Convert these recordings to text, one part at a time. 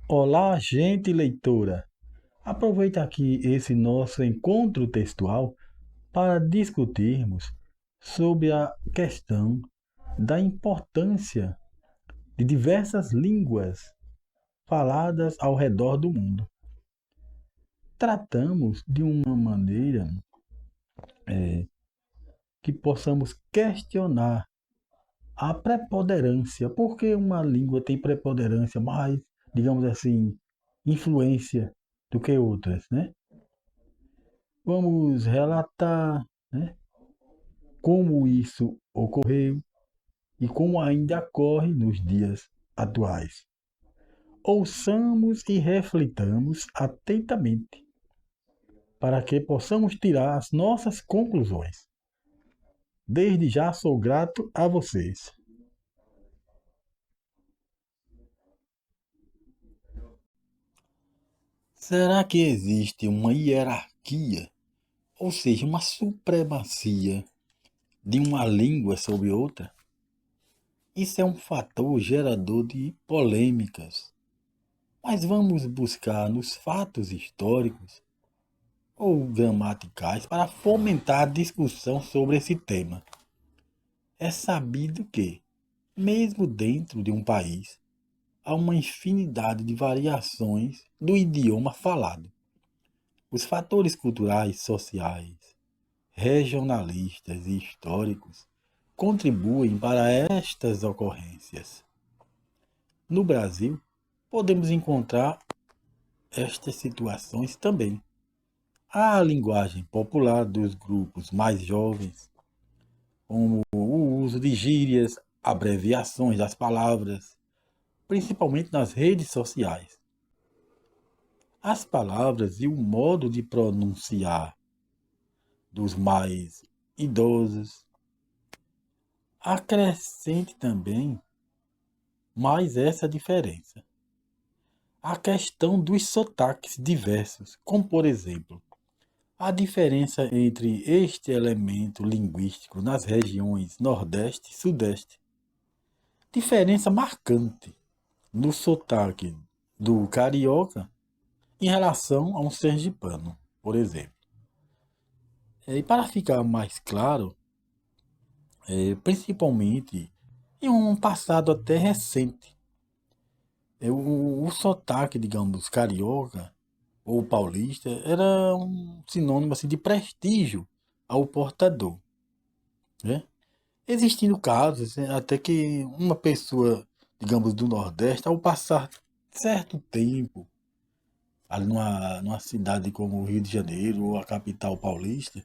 Olá, gente leitora! Aproveita aqui esse nosso encontro textual para discutirmos sobre a questão da importância de diversas línguas faladas ao redor do mundo. Tratamos de uma maneira que possamos questionar a preponderância. Por que uma língua tem preponderância mais, digamos assim, influência do que outras, né? Vamos relatar, né, como isso ocorreu e como ainda ocorre nos dias atuais. Ouçamos e reflitamos atentamente para que possamos tirar as nossas conclusões. Desde já sou grato a vocês. Será que existe uma hierarquia, ou seja, uma supremacia de uma língua sobre outra? Isso é um fator gerador de polêmicas. Mas vamos buscar nos fatos históricos ou gramaticais para fomentar a discussão sobre esse tema. É sabido que, mesmo dentro de um país, há uma infinidade de variações do idioma falado. Os fatores culturais, sociais, regionalistas e históricos contribuem para estas ocorrências. No Brasil, podemos encontrar estas situações também. A linguagem popular dos grupos mais jovens, como o uso de gírias, abreviações das palavras, principalmente nas redes sociais. As palavras e o modo de pronunciar dos mais idosos acrescente também mais essa diferença. A questão dos sotaques diversos, como por exemplo, a diferença entre este elemento linguístico nas regiões Nordeste e Sudeste. Diferença marcante no sotaque do carioca em relação a um sergipano, por exemplo. E para ficar mais claro, principalmente em um passado até recente, o sotaque, digamos, carioca ou paulista era um sinônimo assim, de prestígio ao portador, né? Existindo casos, né, até que uma pessoa, digamos, do Nordeste, ao passar certo tempo ali numa cidade como o Rio de Janeiro ou a capital paulista,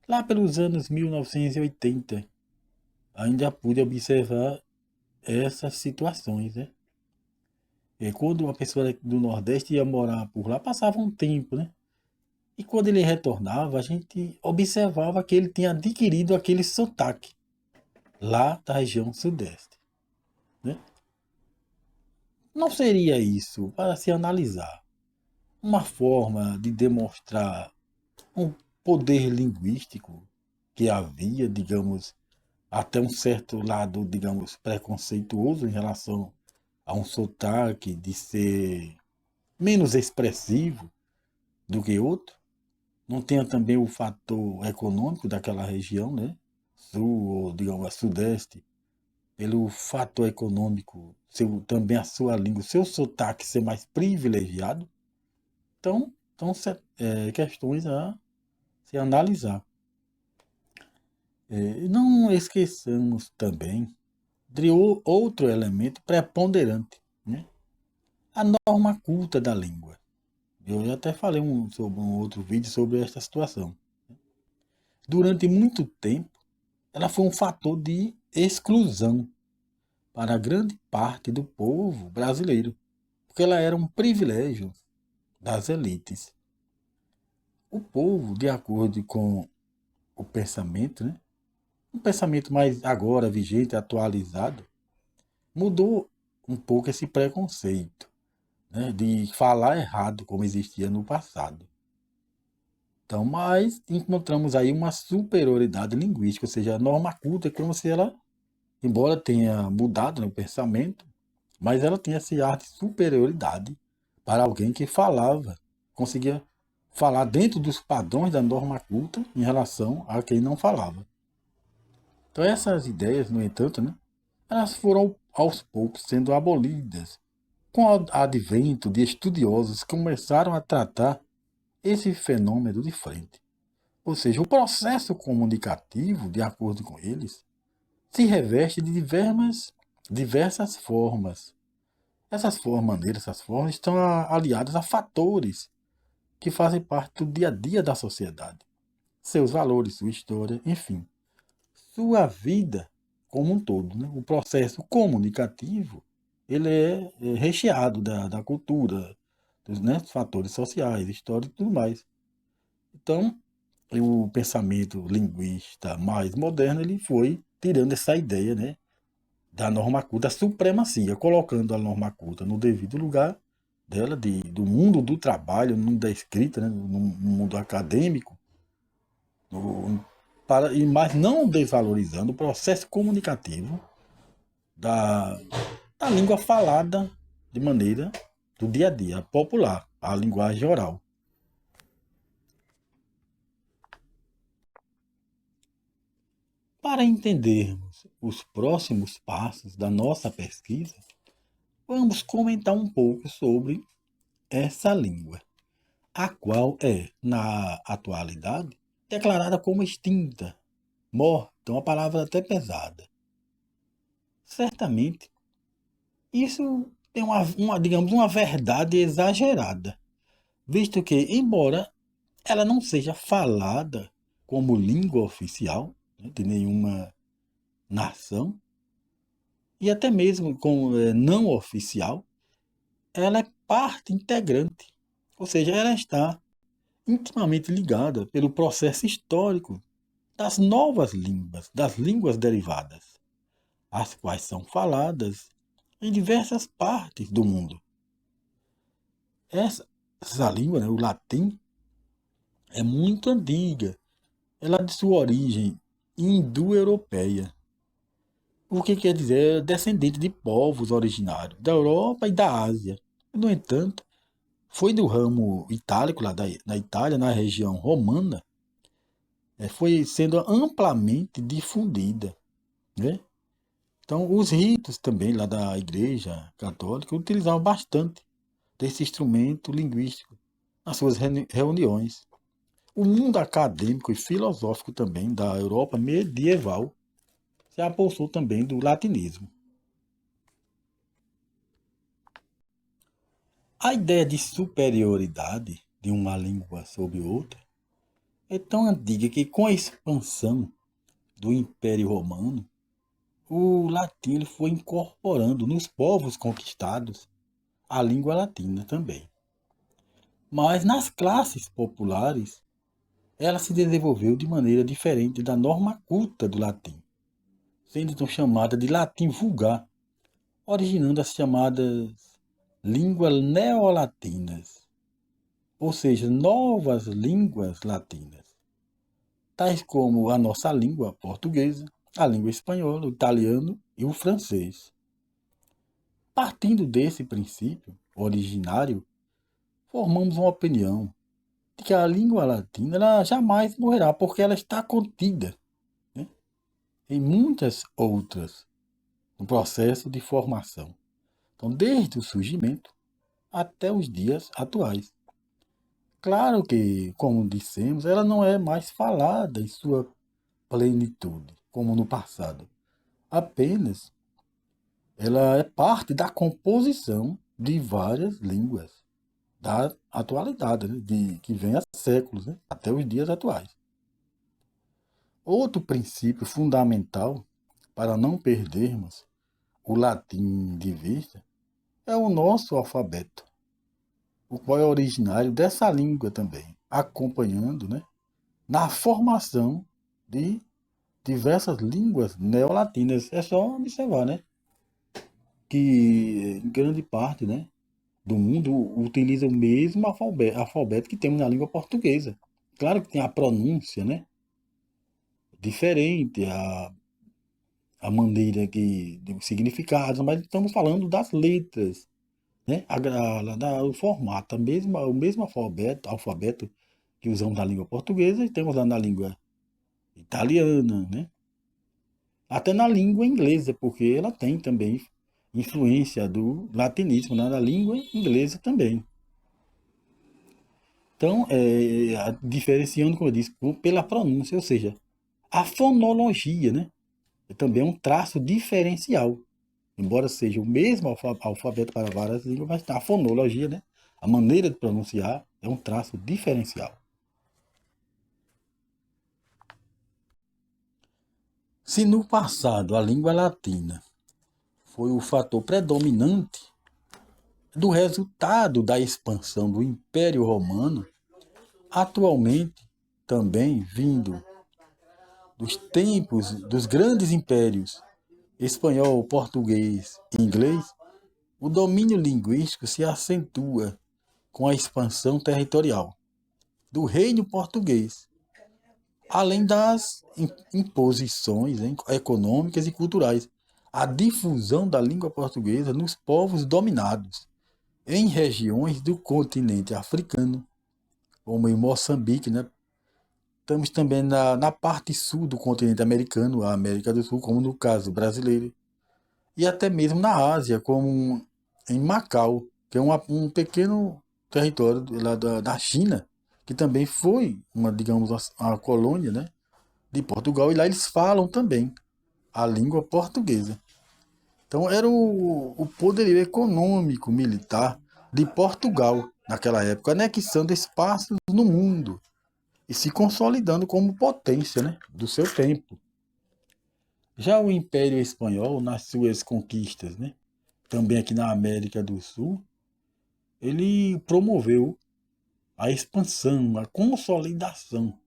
lá pelos anos 1980, ainda pude observar essas situações, né? E quando uma pessoa do Nordeste ia morar por lá, passava um tempo, né? E quando ele retornava, a gente observava que ele tinha adquirido aquele sotaque lá da região Sudeste, né? Não seria isso, para se analisar, uma forma de demonstrar um poder linguístico que havia, digamos, até um certo lado, digamos, preconceituoso em relação a um sotaque de ser menos expressivo do que outro? Não tenha também o fator econômico daquela região, né? Sul, ou digamos, a sudeste, pelo fator econômico, também a sua língua, o seu sotaque ser mais privilegiado? Então questões a se analisar. Não esqueçamos também de outro elemento preponderante, né? A norma culta da língua. Eu já até falei sobre um outro vídeo sobre esta situação. Durante muito tempo, ela foi um fator de exclusão para grande parte do povo brasileiro, porque ela era um privilégio das elites. O povo, de acordo com o pensamento, né? Um pensamento mais agora vigente, atualizado, mudou um pouco esse preconceito, né, de falar errado como existia no passado. Então, mas encontramos aí uma superioridade linguística, ou seja, a norma culta é como se ela, embora tenha mudado, né, o pensamento, mas ela tem esse ar de superioridade para alguém que falava, conseguia falar dentro dos padrões da norma culta em relação a quem não falava. Então essas ideias, no entanto, né, elas foram aos poucos sendo abolidas com o advento de estudiosos que começaram a tratar esse fenômeno de frente. Ou seja, o processo comunicativo, de acordo com eles, se reveste de diversas formas. Essas formas estão aliadas a fatores que fazem parte do dia a dia da sociedade. Seus valores, sua história, enfim, sua vida como um todo. Né? O processo comunicativo ele é recheado da cultura, dos, né, fatores sociais, históricos e tudo mais. Então, o pensamento linguista mais moderno ele foi tirando essa ideia, né, da norma culta, da supremacia, colocando a norma culta no devido lugar dela, do mundo do trabalho, no mundo da escrita, né, no mundo acadêmico, no, mas não desvalorizando o processo comunicativo da, da língua falada de maneira do dia a dia, popular, a linguagem oral. Para entendermos os próximos passos da nossa pesquisa, vamos comentar um pouco sobre essa língua, a qual é, na atualidade, declarada como extinta, morta, uma palavra até pesada. Certamente, isso tem digamos, uma verdade exagerada, visto que, embora ela não seja falada como língua oficial, né, de nenhuma nação, e até mesmo como não oficial, ela é parte integrante, ou seja, ela está intimamente ligada pelo processo histórico das novas línguas, das línguas derivadas, as quais são faladas em diversas partes do mundo. Essa língua, né, o latim, é muito antiga. Ela é de sua origem indo-europeia, o que quer dizer é descendente de povos originários da Europa e da Ásia. No entanto, foi do ramo itálico, lá da Itália, na região romana, foi sendo amplamente difundida. Né? Então, os ritos também lá da Igreja Católica utilizavam bastante desse instrumento linguístico nas suas reuniões. O mundo acadêmico e filosófico também da Europa medieval se apossou também do latinismo. A ideia de superioridade de uma língua sobre outra é tão antiga que, com a expansão do Império Romano, o latim ele foi incorporando nos povos conquistados a língua latina também. Mas nas classes populares, ela se desenvolveu de maneira diferente da norma culta do latim, sendo então chamada de latim vulgar, originando as chamadas línguas neolatinas, ou seja, novas línguas latinas, tais como a nossa língua portuguesa, a língua espanhola, o italiano e o francês. Partindo desse princípio originário, formamos uma opinião de que a língua latina ela jamais morrerá, porque ela está contida, né, em muitas outras no processo de formação. Então, desde o surgimento até os dias atuais. Claro que, como dissemos, ela não é mais falada em sua plenitude, como no passado. Apenas ela é parte da composição de várias línguas da atualidade, né? Que vem há séculos, né? Até os dias atuais. Outro princípio fundamental para não perdermos o latim de vista é o nosso alfabeto, o qual é originário dessa língua também, acompanhando, né, na formação de diversas línguas neolatinas. É só observar, né, que em grande parte, né, do mundo utiliza o mesmo alfabeto que temos na língua portuguesa. Claro que tem a pronúncia, né, diferente, a maneira que, de significados, mas estamos falando das letras, né? O formato, o mesmo alfabeto que usamos na língua portuguesa e temos lá na língua italiana, né? Até na língua inglesa, porque ela tem também influência do latinismo, né? Na língua inglesa também. Então, diferenciando, como eu disse, pela pronúncia, ou seja, a fonologia, né? Também é um traço diferencial. Embora seja o mesmo alfabeto para várias línguas, mas a fonologia, né? A maneira de pronunciar é um traço diferencial. Se no passado a língua latina foi o fator predominante do resultado da expansão do Império Romano, atualmente, também vindo dos tempos dos grandes impérios espanhol, português e inglês, o domínio linguístico se acentua com a expansão territorial do reino português, além das imposições econômicas e culturais, a difusão da língua portuguesa nos povos dominados em regiões do continente africano, como em Moçambique, né? Estamos também na parte sul do continente americano, a América do Sul, como no caso brasileiro, e até mesmo na Ásia, como em Macau, que é um pequeno território lá da China, que também foi uma, digamos, a colônia, né, de Portugal, e lá eles falam também a língua portuguesa. Então era o poderio econômico, militar de Portugal naquela época, anexando espaços no mundo e se consolidando como potência, né, do seu tempo. Já o Império Espanhol, nas suas conquistas, né, também aqui na América do Sul, ele promoveu a expansão, a consolidação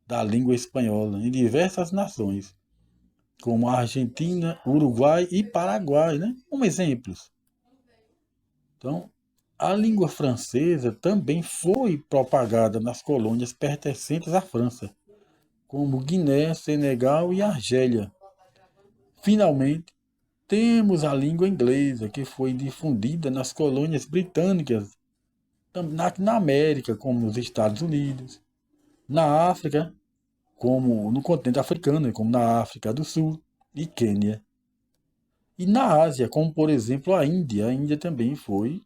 da língua espanhola em diversas nações, como a Argentina, Uruguai e Paraguai, né, como exemplos. Então, a língua francesa também foi propagada nas colônias pertencentes à França, como Guiné, Senegal e Argélia. Finalmente, temos a língua inglesa, que foi difundida nas colônias britânicas, na América, como nos Estados Unidos, na África, como no continente africano, como na África do Sul e Quênia. E na Ásia, como por exemplo a Índia. A Índia também foi,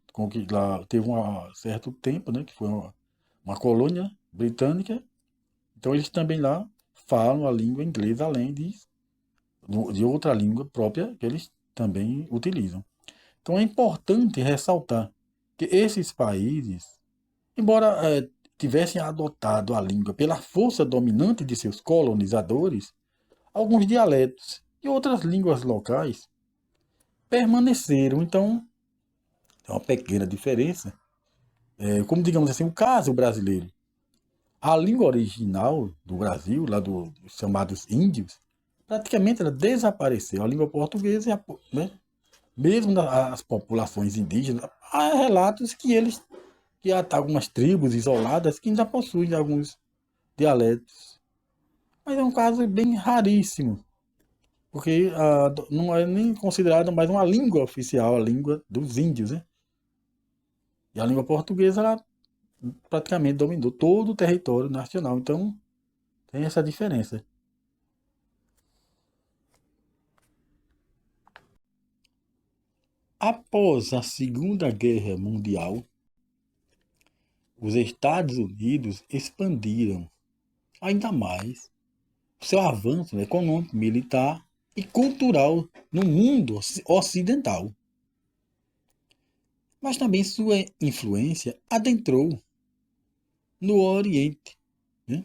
lá teve um certo tempo, né, que foi uma colônia britânica. Então eles também lá falam a língua inglesa, além de outra língua própria que eles também utilizam. Então é importante ressaltar que esses países, embora tivessem adotado a língua pela força dominante de seus colonizadores, alguns dialetos e outras línguas locais permaneceram. Então, é uma pequena diferença. Como digamos assim, o caso brasileiro. A língua original do Brasil, lá dos chamados índios, praticamente ela desapareceu. A língua portuguesa, né? Mesmo nas populações indígenas, há relatos que há algumas tribos isoladas que ainda possuem alguns dialetos. Mas é um caso bem raríssimo, porque não é nem considerada mais uma língua oficial, a língua dos índios, né? E a língua portuguesa, ela praticamente dominou todo o território nacional. Então, tem essa diferença. Após a Segunda Guerra Mundial, os Estados Unidos expandiram ainda mais seu avanço econômico, militar e cultural no mundo ocidental. Mas também sua influência adentrou no Oriente. Né?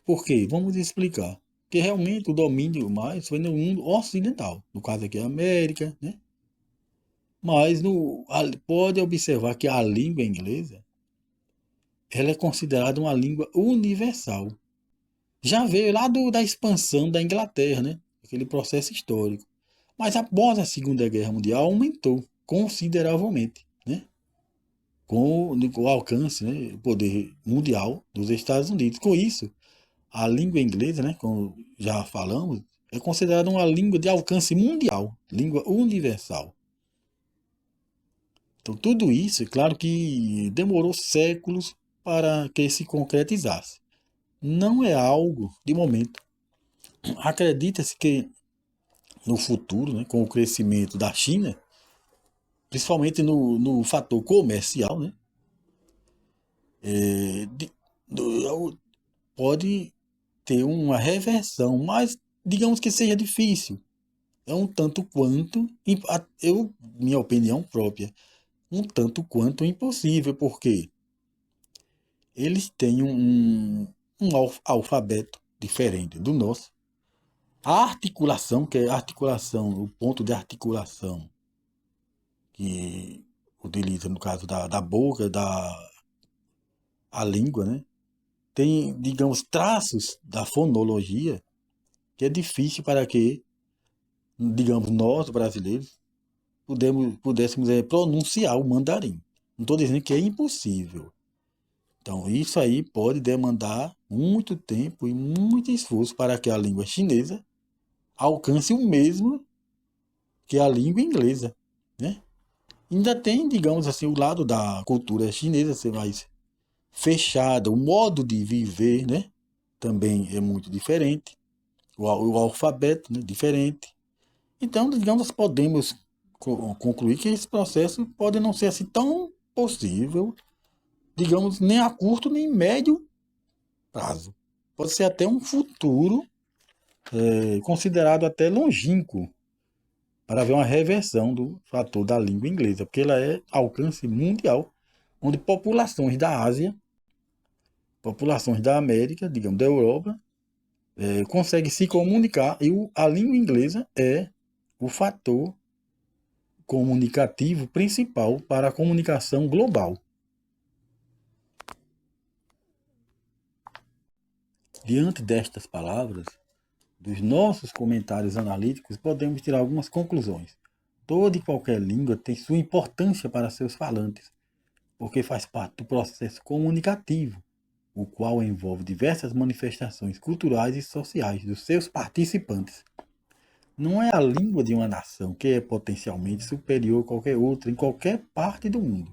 Por quê? Vamos explicar. Que realmente o domínio mais foi no mundo ocidental, no caso aqui a América, né? Mas pode observar que a língua inglesa ela é considerada uma língua universal. Já veio lá da expansão da Inglaterra, né? Aquele processo histórico. Mas após a Segunda Guerra Mundial aumentou consideravelmente, né? Com o alcance, né? O poder mundial dos Estados Unidos. Com isso, a língua inglesa, né? Como já falamos, é considerada uma língua de alcance mundial, língua universal. Então, tudo isso, é claro que demorou séculos para que se concretizasse. Não é algo de momento. Acredita-se que no futuro, né, com o crescimento da China, principalmente no fator comercial, né, é, pode ter uma reversão, mas digamos que seja difícil. É um tanto quanto, minha opinião própria, um tanto quanto impossível, porque eles têm um alfabeto diferente do nosso. A articulação, que é a articulação, o ponto de articulação que utiliza no caso da boca, a língua, né? Tem, digamos, traços da fonologia que é difícil para que, digamos, nós brasileiros pudéssemos pronunciar o mandarim. Não estou dizendo que é impossível. Então, isso aí pode demandar muito tempo e muito esforço para que a língua chinesa alcance o mesmo que a língua inglesa, né? Ainda tem, digamos assim, o lado da cultura chinesa ser mais fechada, o modo de viver, né? Também é muito diferente, o alfabeto, né? Diferente. Então, digamos, podemos concluir que esse processo pode não ser assim tão possível, digamos, nem a curto nem médio prazo. Pode ser até um futuro considerado até longínquo para haver uma reversão do fator da língua inglesa, porque ela é alcance mundial, onde populações da Ásia, populações da América, digamos, da Europa, conseguem se comunicar e a língua inglesa é o fator comunicativo principal para a comunicação global. Diante destas palavras, dos nossos comentários analíticos, podemos tirar algumas conclusões. Toda e qualquer língua tem sua importância para seus falantes, porque faz parte do processo comunicativo, o qual envolve diversas manifestações culturais e sociais dos seus participantes. Não é a língua de uma nação que é potencialmente superior a qualquer outra em qualquer parte do mundo.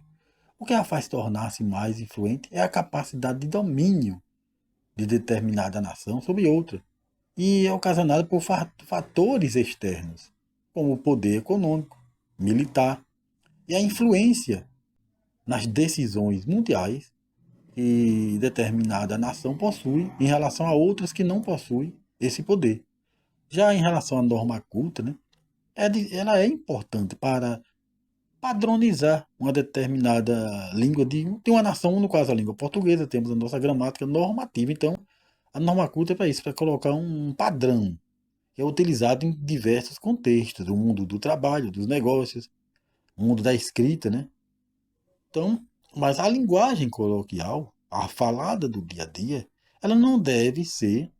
O que a faz tornar-se mais influente é a capacidade de domínio de determinada nação sobre outra, e é ocasionada por fatores externos, como o poder econômico, militar e a influência nas decisões mundiais que determinada nação possui em relação a outras que não possuem esse poder. Já em relação à norma culta, né, ela é importante para padronizar uma determinada língua de uma nação, no caso a língua portuguesa, temos a nossa gramática normativa. Então, a norma culta é para isso, para colocar um padrão que é utilizado em diversos contextos, do mundo do trabalho, dos negócios, o mundo da escrita, né? Então, mas a linguagem coloquial, a falada do dia a dia, ela não deve ser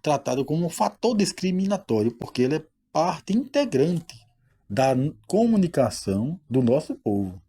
tratada como um fator discriminatório, porque ela é parte integrante da comunicação do nosso povo.